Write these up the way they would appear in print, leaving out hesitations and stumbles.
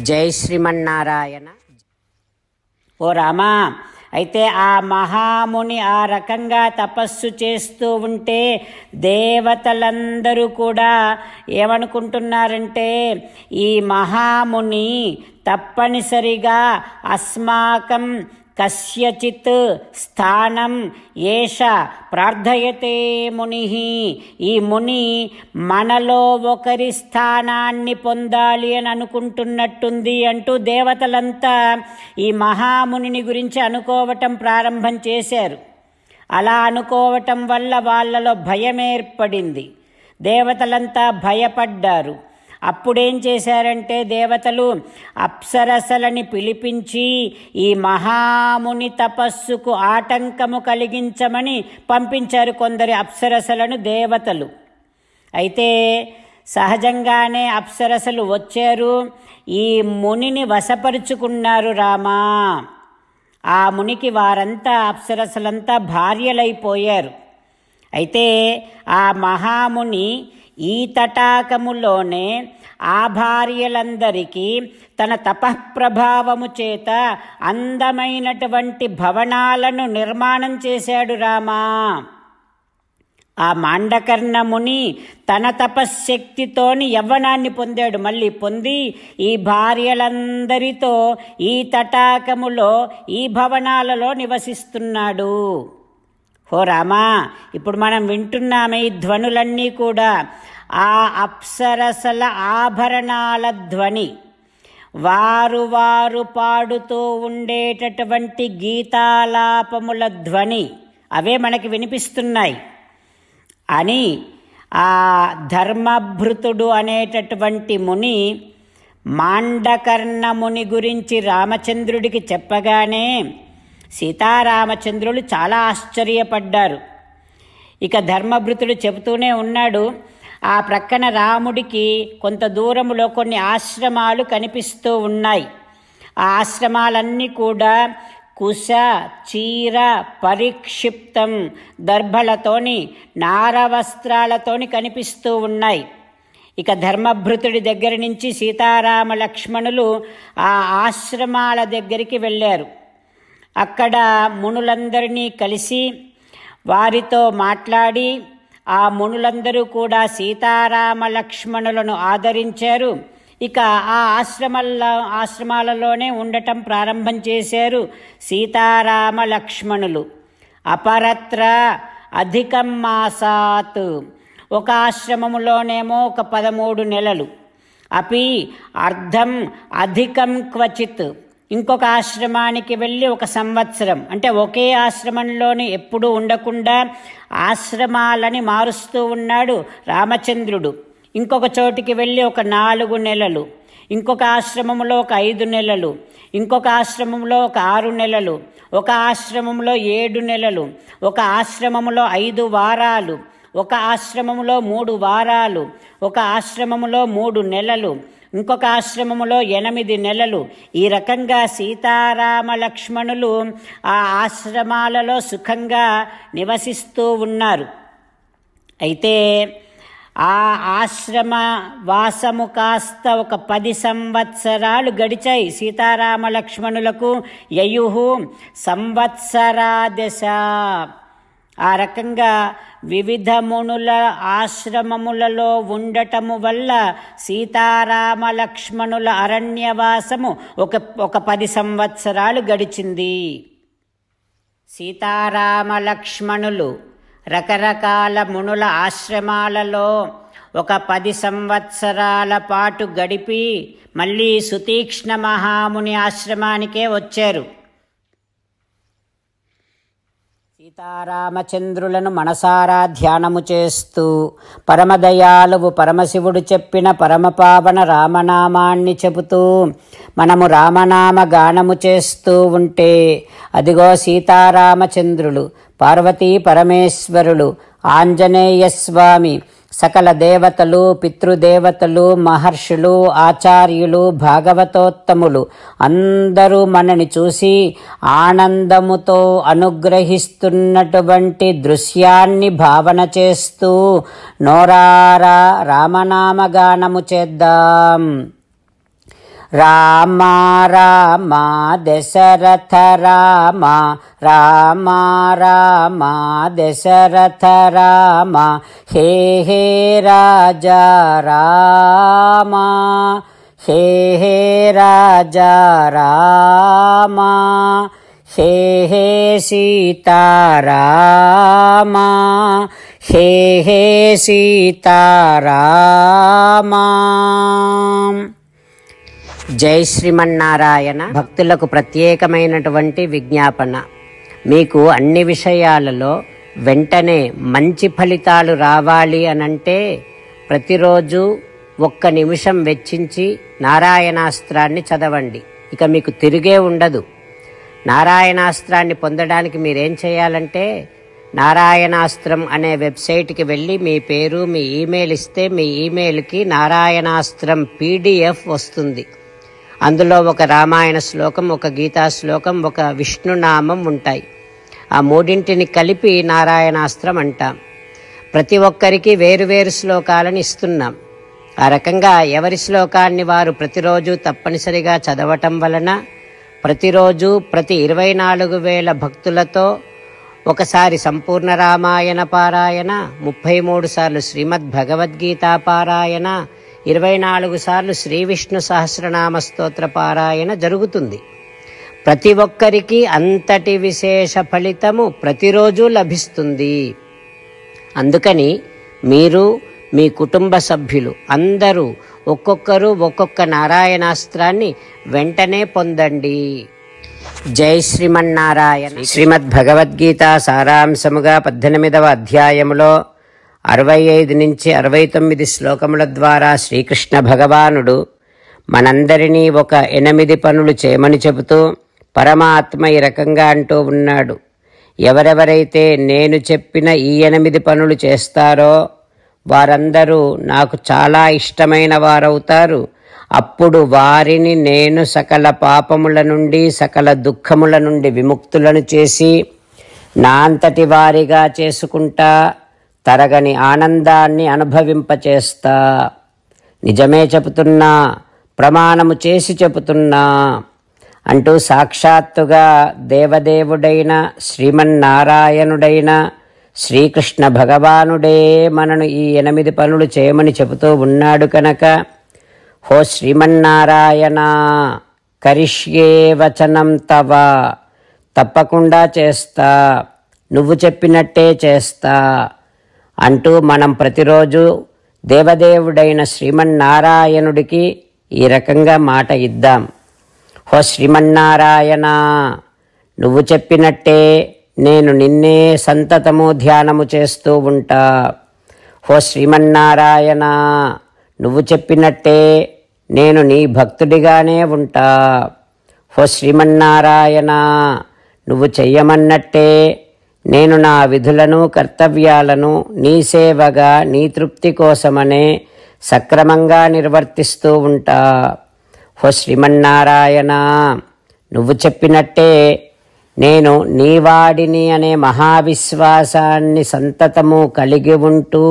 జై శ్రీమన్నారాయణ. ఓ రామా, అయితే ఆ మహాముని ఆ రకంగా తపస్సు చేస్తూ ఉంటే దేవతలందరూ కూడా ఏమనుకుంటున్నారంటే, ఈ మహాముని తప్పనిసరిగా అస్మాకం కస్యచిత్ స్థానం ఏష ప్రార్థయతే ముని, ఈ ముని మనలో ఒకరి స్థానాన్ని పొందాలి అని అనుకుంటున్నట్టుంది అంటూ దేవతలంతా ఈ మహామునిని గురించి అనుకోవటం ప్రారంభం చేశారు. అలా అనుకోవటం వల్ల వాళ్ళలో భయం ఏర్పడింది. దేవతలంతా భయపడ్డారు. అప్పుడేం చేశారంటే దేవతలు అప్సరసలని పిలిపించి ఈ మహాముని తపస్సుకు ఆటంకము కలిగించమని పంపించారు కొందరి అప్సరసలను దేవతలు. అయితే సహజంగానే అప్సరసలు వచ్చారు, ఈ మునిని వశపరుచుకున్నారు రామా. ఆ మునికి వారంతా అప్సరసలంతా భార్యలైపోయారు. అయితే ఆ మహాముని ఈ తటాకములోనే ఆ భార్యలందరికీ తన తపఃప్రభావము చేత అందమైనటువంటి భవనాలను నిర్మాణం చేశాడు రామా. ఆ మాండకర్ణముని తన తపశ్శక్తితోని యవ్వనాన్ని పొందాడు. మళ్ళీ పొంది ఈ భార్యలందరితో ఈ తటాకములో ఈ భవనాలలో నివసిస్తున్నాడు. ఓ రామా, ఇప్పుడు మనం వింటున్నామే ఈ ధ్వనులన్నీ కూడా ఆ అప్సరసల ఆభరణాల ధ్వని, వారు వారు పాడుతూ ఉండేటటువంటి గీతాలాపముల ధ్వని, అవే మనకి వినిపిస్తున్నాయి అని ఆ ధర్మభృతుడు అనేటటువంటి ముని మాండకర్ణముని గురించి రామచంద్రుడికి చెప్పగానే సీతారామచంద్రులు చాలా ఆశ్చర్యపడ్డారు. ఇక ధర్మభృతుడు చెబుతూనే ఉన్నాడు, ఆ ప్రక్కన రాముడికి కొంత దూరములో కొన్ని ఆశ్రమాలు కనిపిస్తూ ఉన్నాయి. ఆ ఆశ్రమాలన్నీ కూడా కుశ చీర పరిక్షిప్తం దర్భలతోని నారవస్త్రాలతోని కనిపిస్తూ ఉన్నాయి. ఇక ధర్మభృతుడి దగ్గర నుంచి సీతారామ లక్ష్మణులు ఆ ఆశ్రమాల దగ్గరికి వెళ్ళారు. అక్కడ మునులందరినీ కలిసి వారితో మాట్లాడి ఆ మునులందరూ కూడా సీతారామ లక్ష్మణులను ఆదరించారు. ఇక ఆ ఆశ్రమాలలోనే ఉండటం ప్రారంభం చేశారు సీతారామ లక్ష్మణులు. అపరత్ర అధికం మాసాత్, ఒక ఆశ్రమములోనేమో ఒక 13 నెలలు, అపి అర్ధం అధికం క్వచిత్, ఇంకొక ఆశ్రమానికి వెళ్ళి 1 సంవత్సరం. అంటే ఒకే ఆశ్రమంలోని ఎప్పుడూ ఉండకుండా ఆశ్రమాలని మారుస్తూ ఉన్నాడు రామచంద్రుడు. ఇంకొక చోటికి వెళ్ళి 4 నెలలు, ఇంకొక ఆశ్రమంలో 5 నెలలు, ఇంకొక ఆశ్రమంలో 6 నెలలు, ఒక ఆశ్రమంలో 7 నెలలు, ఒక ఆశ్రమంలో 5 వారాలు, ఒక ఆశ్రమంలో 3 వారాలు, ఒక ఆశ్రమంలో 3 నెలలు, ఇంకొక ఆశ్రమములో 8 నెలలు. ఈ రకంగా సీతారామ లక్ష్మణులు ఆ ఆశ్రమాలలో సుఖంగా నివసిస్తూ ఉన్నారు. అయితే ఆ ఆశ్రమ వాసము కాస్త ఒక 10 సంవత్సరాలు గడిచాయి సీతారామ లక్ష్మణులకు. యయుహు సంవత్సరాదశ. ఆ రకంగా వివిధ మునుల ఆశ్రమములలో ఉండటము వల్ల సీతారామ లక్ష్మణుల అరణ్యవాసము ఒక 10 సంవత్సరాలు గడిచింది. సీతారామ లక్ష్మణులు రకరకాల మునుల ఆశ్రమాలలో ఒక 10 సంవత్సరాల పాటు గడిపి మళ్ళీ సుతీక్ష్ణ మహాముని ఆశ్రమానికే వచ్చారు. సీతారామచంద్రులను మనసారా ధ్యానము చేస్తూ పరమదయాళువు పరమశివుడు చెప్పిన పరమపావన రామనామాన్ని చెబుతూ మనము రామనామ గానము చేస్తూ ఉంటే అదిగో సీతారామచంద్రులు, పార్వతీ పరమేశ్వరులు, ఆంజనేయస్వామి, సకల దేవతలు, పితృదేవతలు, మహర్షులు, ఆచార్యులు, భాగవతోత్తములు అందరూ మనని చూసి ఆనందముతో అనుగ్రహిస్తున్నటువంటి దృశ్యాన్ని భావన చేస్తూ నోరారా రామనామగానము చేద్దాం. రామ రామ దశరథ రామ రామ రామ దశరథ రామ హే హే రాజా రామ హే హే రాజా రామ హే హే సీతారామ హే హే సీతారామ. జై శ్రీమన్నారాయణ. భక్తులకు ప్రత్యేకమైనటువంటి విజ్ఞాపన. మీకు అన్ని విషయాలలో వెంటనే మంచి ఫలితాలు రావాలి అనంటే ప్రతిరోజు 1 నిమిషం వెచ్చించి నారాయణాస్త్రాన్ని చదవండి. ఇక మీకు తిరిగే ఉండదు. నారాయణాస్త్రాన్ని పొందడానికి మీరేం చేయాలంటే నారాయణాస్త్రం అనే వెబ్సైట్కి వెళ్ళి మీ పేరు మీ ఈమెయిల్ ఇస్తే మీ ఈమెయిల్కి నారాయణాస్త్రం PDF వస్తుంది. అందులో ఒక రామాయణ శ్లోకం, ఒక గీతా శ్లోకం, ఒక విష్ణునామం ఉంటాయి. ఆ మూడింటిని కలిపి నారాయణాస్త్రం అంటాం. ప్రతి ఒక్కరికి వేరువేరు శ్లోకాలను ఇస్తున్నాం. ఆ రకంగా ఎవరి శ్లోకాన్ని వారు ప్రతిరోజు తప్పనిసరిగా చదవటం వలన ప్రతిరోజు ప్రతి 24,000 భక్తులతో ఒకసారి సంపూర్ణ రామాయణ పారాయణ, 33 సార్లు శ్రీమద్ భగవద్గీత పారాయణ, 24 సార్లు శ్రీ విష్ణు సహస్రనామ స్తోత్ర పారాయణ జరుగుతుంది. ప్రతి ఒక్కరికి అంతటి విశేష ఫలితము ప్రతిరోజు లభిస్తుంది. అందుకని మీరు మీ కుటుంబ సభ్యులు అందరూ ఒక్కొక్కరు ఒక్కొక్క నారాయణాస్త్రాన్ని వెంటనే పొందండి. జై శ్రీమన్నారాయణ. శ్రీమద్ భగవద్గీత సారాంశముగా 18వ అధ్యాయములో 65 నుంచి 69 శ్లోకముల ద్వారా శ్రీకృష్ణ భగవానుడు మనందరినీ ఒక 8 పనులు చేయమని చెబుతూ పరమాత్మ ఈ రకంగా అంటూ ఉన్నాడు. ఎవరెవరైతే నేను చెప్పిన ఈ 8 పనులు చేస్తారో వారందరూ నాకు చాలా ఇష్టమైన వారవుతారు. అప్పుడు వారిని నేను సకల పాపముల నుండి సకల దుఃఖముల నుండి విముక్తులను చేసి నా అంతటి వారిగా చేసుకుంటా, తరగని ఆనందాన్ని అనుభవింపచేస్తా. నిజమే చెబుతున్నా, ప్రమాణము చేసి చెబుతున్నా అంటూ సాక్షాత్తుగా దేవదేవుడైన శ్రీమన్నారాయణుడైన శ్రీకృష్ణ భగవానుడే మనను ఈ 8 పనులు చేయమని చెబుతూ ఉన్నాడు కనుక, హో శ్రీమన్నారాయణ, కరిష్యే వచనం తవ, తప్పకుండా చేస్తా, నువ్వు చెప్పినట్టే చేస్తా అంటూ మనం ప్రతిరోజు దేవదేవుడైన శ్రీమన్నారాయణుడికి ఈ రకంగా మాట ఇద్దాం. హో శ్రీమన్నారాయణ, నువ్వు చెప్పినట్టే నేను నిన్నే సంతతము ధ్యానము చేస్తూ ఉంటా. హో శ్రీమన్నారాయణ, నువ్వు చెప్పినట్టే నేను నీ భక్తుడిగానే ఉంటా. హో శ్రీమన్నారాయణ, నువ్వు చెయ్యమన్నట్టే నేను నా విధులను కర్తవ్యాలను నీ సేవగా నీ తృప్తి కోసమనే సక్రమంగా నిర్వర్తిస్తూ ఉంటా. హో శ్రీమన్నారాయణ, నువ్వు చెప్పినట్టే నేను నీవాడిని అనే మహావిశ్వాసాన్ని సంతతము కలిగి ఉంటూ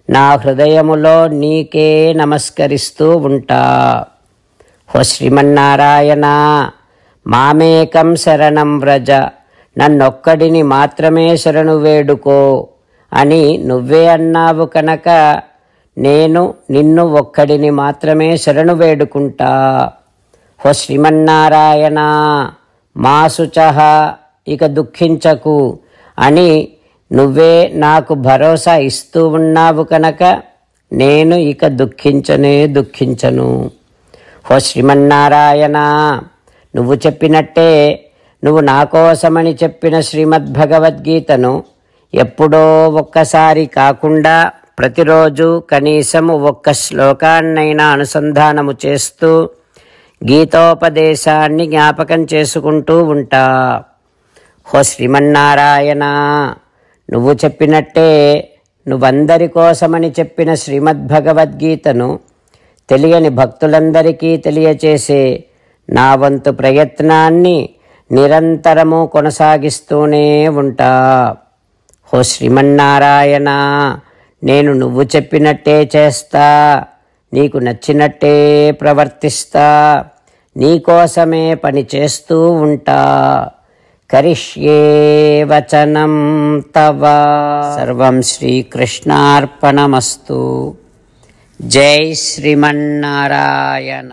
నా హృదయములో నీకే నమస్కరిస్తూ ఉంటా. హో శ్రీమన్నారాయణ, మామేకం శరణం వ్రజ, నన్నొక్కడిని మాత్రమే శరణు వేడుకో అని నువ్వే అన్నావు కనుక నేను నిన్ను ఒక్కడిని మాత్రమే శరణు వేడుకుంటా. హో శ్రీమన్నారాయణ, మా శుచః, ఇక దుఃఖించకు అని నువ్వే నాకు భరోసా ఇస్తూ ఉన్నావు కనుక నేను ఇక దుఃఖించను. హో శ్రీమన్నారాయణ, నువ్వు చెప్పినట్టే నువ్వు నా కోసమని చెప్పిన శ్రీమద్భగవద్గీతను ఎప్పుడో ఒక్కసారి కాకుండా ప్రతిరోజు కనీసం 1 శ్లోకాన్నైనా అనుసంధానము చేస్తూ గీతోపదేశాన్ని జ్ఞాపకం చేసుకుంటూ ఉంటా. హో శ్రీమన్నారాయణ, నువ్వు చెప్పినట్టే నువ్వందరి కోసమని చెప్పిన శ్రీమద్భగవద్గీతను తెలియని భక్తులందరికీ తెలియచేసే నా వంతు ప్రయత్నాన్ని నిరంతరము కొనసాగిస్తూనే ఉంటా. హో శ్రీమన్నారాయణ, నేను నువ్వు చెప్పినట్టే చేస్తా, నీకు నచ్చినట్టే ప్రవర్తిస్తా, నీకోసమే పని చేస్తూ ఉంటా. కరిష్యే వచనం తవ. సర్వం శ్రీకృష్ణార్పణమస్తు. జై శ్రీమన్నారాయణ.